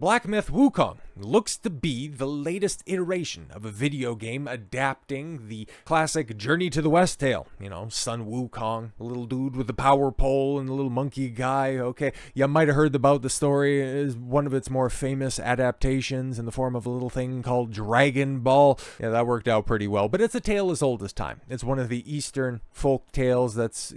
Black Myth Wukong looks to be the latest iteration of a video game adapting the classic Journey to the West tale. You know, Sun Wukong, the little dude with the power pole and the little monkey guy. Okay, you might have heard about the story. It is one of its more famous adaptations in the form of a little thing called Dragon Ball. Yeah, that worked out pretty well, but it's a tale as old as time. It's one of the Eastern folk tales that's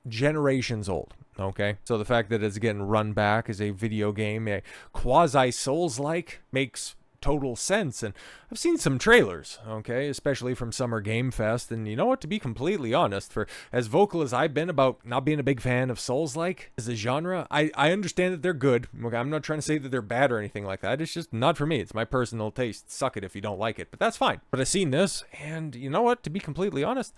generations old. Okay, so the fact that it's getting run back as a video game, a quasi Souls-like, makes total sense. And I've seen some trailers, okay, especially from Summer Game Fest, and you know what, to be completely honest, for as vocal as I've been about not being a big fan of Souls-like as a genre, I understand that they're good. Okay, I'm not trying to say that they're bad or anything like that. It's just not for me. It's my personal taste. Suck it if you don't like it, but that's fine. But I've seen this, and you know what, to be completely honest,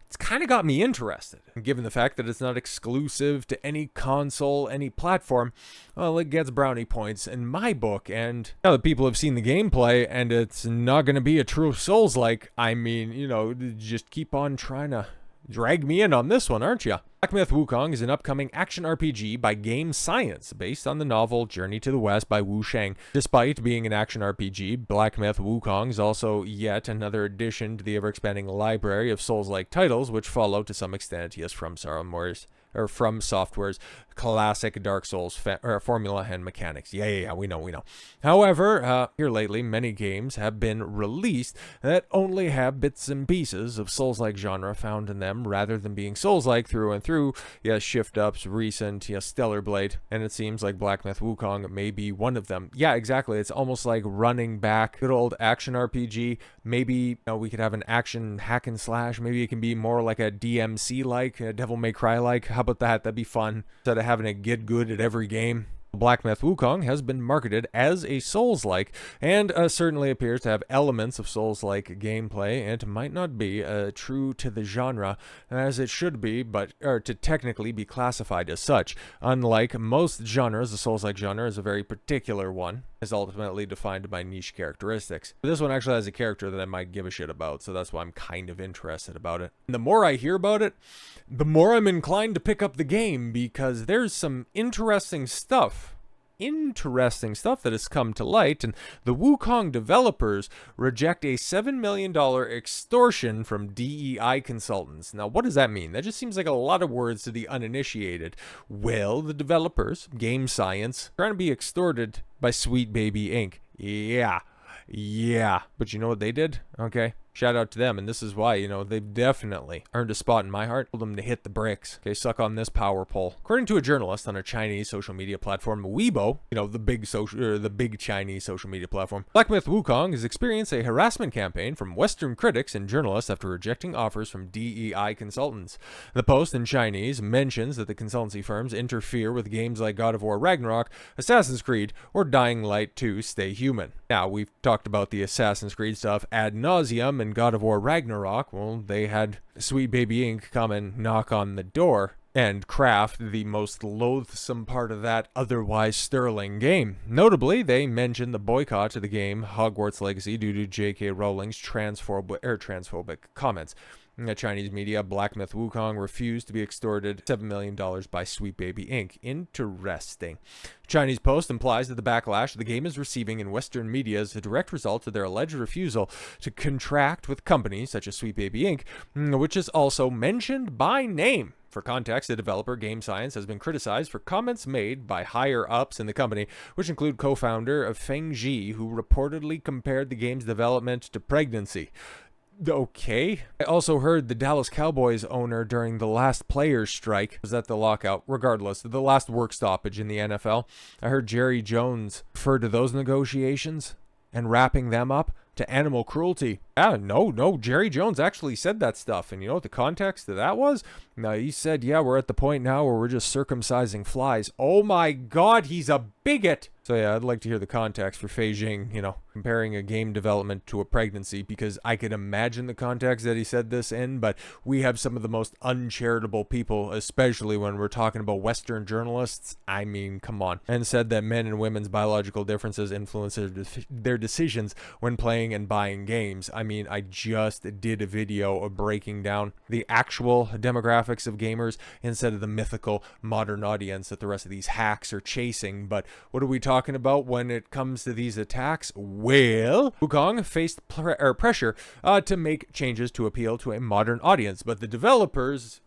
it's kind of got me interested. Given the fact that it's not exclusive to any console, any platform, well, it gets brownie points in my book. And now that people have seen the gameplay and it's not going to be a true Souls-like, I mean, you know, just keep on trying to drag me in on this one, aren't you? Black Myth Wukong is an upcoming action RPG by Game Science, based on the novel Journey to the West by Wukong. Despite being an action RPG, Black Myth Wukong is also yet another addition to the ever-expanding library of Souls-like titles, which follow to some extent, yes, from From Software's classic Dark Souls formula and mechanics. Yeah, we know. However, here lately, many games have been released that only have bits and pieces of Souls-like genre found in them, rather than being Souls-like through and through. Yes, Shift Up's recent, yes, Stellar Blade, and it seems like Black Myth Wukong may be one of them. Yeah, exactly. It's almost like running back good old action RPG. Maybe, you know, we could have an action hack and slash. Maybe it can be more like a DMC-like, a Devil May Cry-like. How about that? That'd be fun. Instead of having to get good at every game. Black Myth Wukong has been marketed as a Souls-like, and certainly appears to have elements of Souls-like gameplay, and might not be true to the genre as it should be, but to technically be classified as such. Unlike most genres, the Souls-like genre is a very particular one, is ultimately defined by niche characteristics. This one actually has a character that I might give a shit about, so that's why I'm kind of interested about it. And the more I hear about it, the more I'm inclined to pick up the game, because there's some interesting stuff that has come to light, and the Wukong developers reject a $7 million extortion from DEI consultants. Now, what does that mean? That just seems like a lot of words to the uninitiated. Well, the developers, Game Science, trying to be extorted by Sweet Baby Inc. Yeah, but you know what they did? Okay, shout out to them, and this is why, you know, they've definitely earned a spot in my heart. Told them to hit the bricks. Okay, suck on this power pole. According to a journalist on a Chinese social media platform, Weibo, you know, the big Chinese social media platform, Black Myth Wukong has experienced a harassment campaign from Western critics and journalists after rejecting offers from DEI consultants. The post in Chinese mentions that the consultancy firms interfere with games like God of War Ragnarok, Assassin's Creed, or Dying Light 2 Stay Human. Now, we've talked about the Assassin's Creed stuff ad nauseum, and God of War Ragnarok, well, they had Sweet Baby Inc. come and knock on the door and craft the most loathsome part of that otherwise sterling game. Notably, they mentioned the boycott to the game Hogwarts Legacy due to J.K. Rowling's transphobic comments. In the Chinese media, Black Myth Wukong refused to be extorted $7 million by Sweet Baby Inc. Interesting. Chinese Post implies that the backlash the game is receiving in Western media is a direct result of their alleged refusal to contract with companies such as Sweet Baby Inc., which is also mentioned by name. For context, the developer Game Science has been criticized for comments made by higher-ups in the company, which include co-founder of Feng Ji, who reportedly compared the game's development to pregnancy. Okay. I also heard the Dallas Cowboys owner during the last players' strike was at the lockout, regardless, the last work stoppage in the NFL. I heard Jerry Jones refer to those negotiations and wrapping them up to animal cruelty. Yeah, no, Jerry Jones actually said that stuff. And you know what the context of that was? No, he said, yeah, we're at the point now where we're just circumcising flies. Oh my God, he's a bigot. So yeah, I'd like to hear the context for Fei Jing, you know, comparing a game development to a pregnancy, because I could imagine the context that he said this in, but we have some of the most uncharitable people, especially when we're talking about Western journalists. I mean, come on. And said that men and women's biological differences influence their decisions when playing and buying games. I I mean, I just did a video of breaking down the actual demographics of gamers instead of the mythical modern audience that the rest of these hacks are chasing. But what are we talking about when it comes to these attacks? Well, Wukong faced pressure to make changes to appeal to a modern audience, but the developers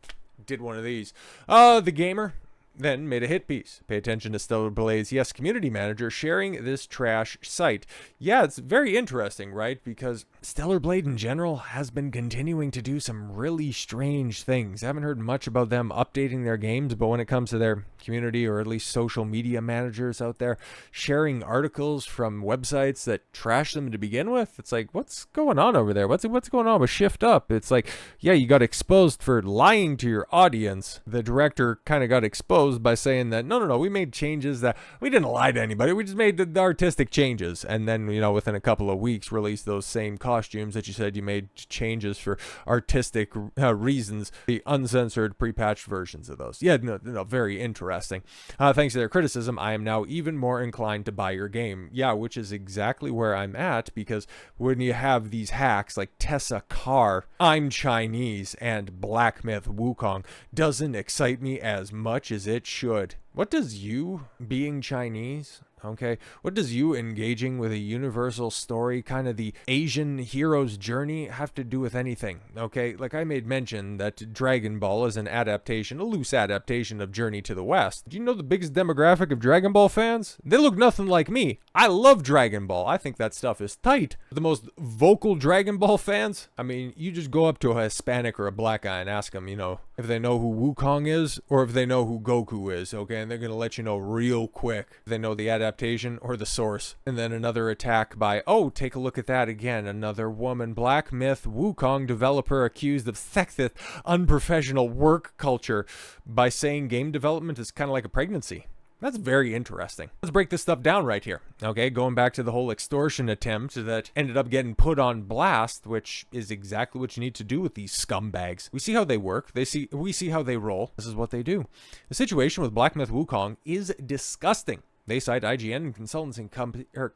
did one of these. The gamer then made a hit piece. Pay attention to Stellar Blade's Yes community manager sharing this trash site. Yeah, it's very interesting, right? Because Stellar Blade in general has been continuing to do some really strange things. I haven't heard much about them updating their games, but when it comes to their community, or at least social media managers out there sharing articles from websites that trash them to begin with, it's like, what's going on over there? What's going on with Shift Up? It's like, yeah, you got exposed for lying to your audience. The director kind of got exposed by saying that no, we made changes, that we didn't lie to anybody, we just made the artistic changes, and then, you know, within a couple of weeks released those same costumes that you said you made changes for artistic reasons, the uncensored pre-patched versions of those. Yeah, no, very interesting. Thanks to their criticism, I am now even more inclined to buy your game. Yeah, which is exactly where I'm at, because when you have these hacks like Tessa Carr, I'm Chinese, and Black Myth Wukong doesn't excite me as much as it should. What does you being Chinese, okay, what does you engaging with a universal story, kind of the Asian hero's journey, have to do with anything? Okay, like I made mention that Dragon Ball is an adaptation, a loose adaptation of Journey to the West. Do you know the biggest demographic of Dragon Ball fans? They look nothing like me. I love Dragon Ball. I think that stuff is tight. The most vocal Dragon Ball fans, I mean, you just go up to a Hispanic or a black guy and ask them, you know, if they know who Wukong is or if they know who Goku is, okay? And they're going to let you know real quick if they know the adaptation or the source. And then another attack by, oh, take a look at that again. Another woman, Black Myth Wukong developer accused of sexist, unprofessional work culture by saying game development is kind of like a pregnancy. That's very interesting. Let's break this stuff down right here. Okay, going back to the whole extortion attempt that ended up getting put on blast, which is exactly what you need to do with these scumbags. We see how they work. We see how they roll. This is what they do. The situation with Black Myth Wukong is disgusting. They cite IGN and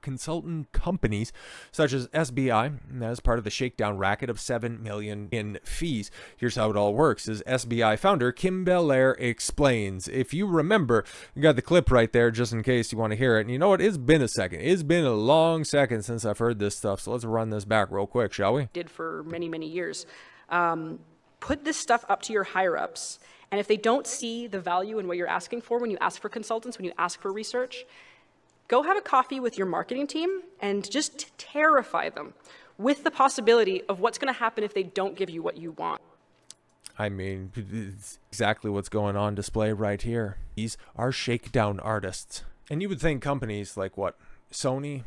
consultant companies such as SBI as part of the shakedown racket of $7 million in fees. Here's how it all works. As SBI founder Kim Belair explains. If you remember, you got the clip right there just in case you want to hear it. And you know what? It's been a second. It's been a long second since I've heard this stuff. So let's run this back real quick, shall we? Did for many, many years. Put this stuff up to your higher-ups. And if they don't see the value in what you're asking for when you ask for consultants, when you ask for research, go have a coffee with your marketing team and just terrify them with the possibility of what's going to happen if they don't give you what you want. I mean, it's exactly what's going on display right here. These are shakedown artists. And you would think companies like what? Sony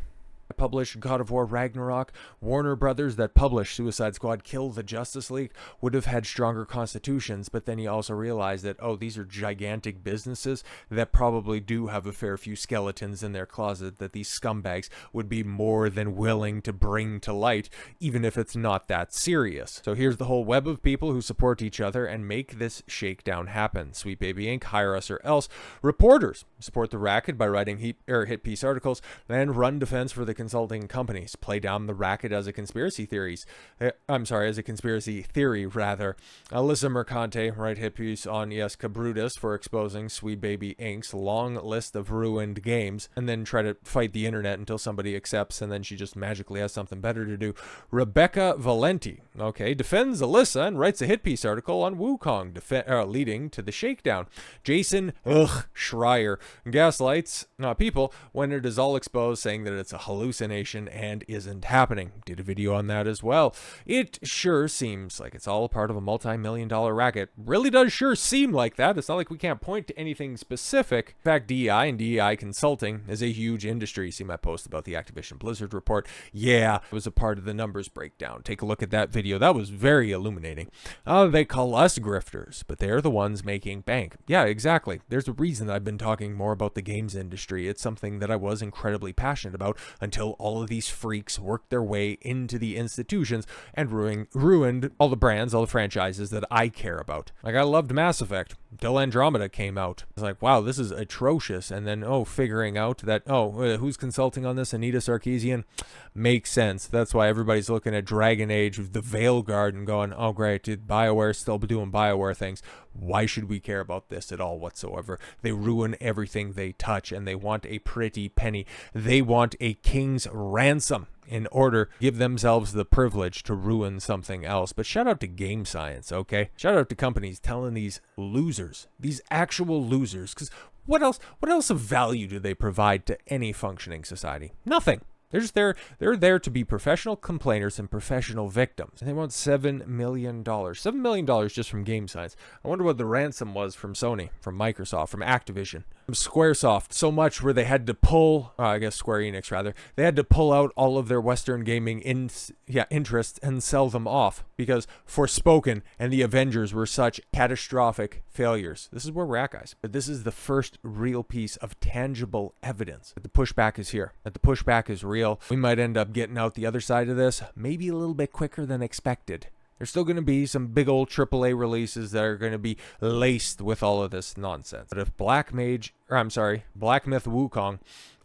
publish God of War Ragnarok, Warner Brothers that published Suicide Squad Kill the Justice League would have had stronger constitutions, but then you also realize that, oh, these are gigantic businesses that probably do have a fair few skeletons in their closet that these scumbags would be more than willing to bring to light, even if it's not that serious. So here's the whole web of people who support each other and make this shakedown happen. Sweet Baby Inc., Hire Us or Else. Reporters support the racket by writing hit piece articles and run defense for the consulting companies. Play down the racket as a conspiracy theories. As a conspiracy theory, rather. Alyssa Mercante write hit piece on Yes Cabrutus for exposing Sweet Baby Inc.'s long list of ruined games, and then try to fight the internet until somebody accepts, and then she just magically has something better to do. Rebecca Valenti, defends Alyssa and writes a hit piece article on Wukong, leading to the shakedown. Jason Schreier gaslights people when it is all exposed, saying that it's a hallucination and isn't happening. Did a video on that as well. It sure seems like it's all part of a multi-million-dollar racket. Really does sure seem like that. It's not like we can't point to anything specific. In fact, DEI and DEI consulting is a huge industry. See my post about the Activision Blizzard report. Yeah, it was a part of the numbers breakdown. Take a look at that video. That was very illuminating. They call us grifters, but they're the ones making bank. Yeah, exactly. There's a reason I've been talking more about the games industry. It's something that I was incredibly passionate about until until all of these freaks worked their way into the institutions and ruined all the brands, all the franchises that I care about. Like, I loved Mass Effect until Andromeda came out. It's like, wow, this is atrocious. And then, figuring out that, who's consulting on this? Anita Sarkeesian? Makes sense. That's why everybody's looking at Dragon Age, the Veilguard, and going, oh, great, did BioWare still be doing BioWare things? Why should we care about this at all whatsoever? They ruin everything they touch, and they want a pretty penny. They want a king's ransom in order to give themselves the privilege to ruin something else. But shout out to game science, okay? Shout out to companies telling these losers, these actual losers, because what else of value do they provide to any functioning society? Nothing. They're there to be professional complainers and professional victims. And they want $7 million. $7 million just from game science. I wonder what the ransom was from Sony, from Microsoft, from Activision, from Squaresoft. So much where they had to pull, I guess Square Enix rather, they had to pull out all of their Western gaming interests and sell them off because Forspoken and the Avengers were such catastrophic failures. This is where we're at, guys. But this is the first real piece of tangible evidence that the pushback is here, that the pushback is real. We might end up getting out the other side of this maybe a little bit quicker than expected. There's still going to be some big old AAA releases that are going to be laced with all of this nonsense. But if Black Myth Wukong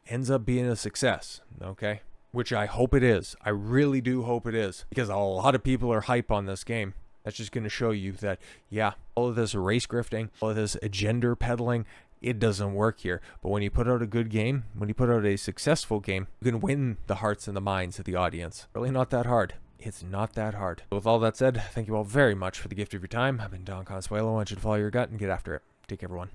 ends up being a success, okay, which I hope it is, I really do hope it is, because a lot of people are hype on this game. That's just going to show you that, yeah, all of this race grifting, all of this gender peddling, it doesn't work here. But when you put out a good game, when you put out a successful game, you can win the hearts and the minds of the audience. Really not that hard. It's not that hard. With all that said, thank you all very much for the gift of your time. I've been Don Consuelo. I want you to follow your gut and get after it. Take care, everyone.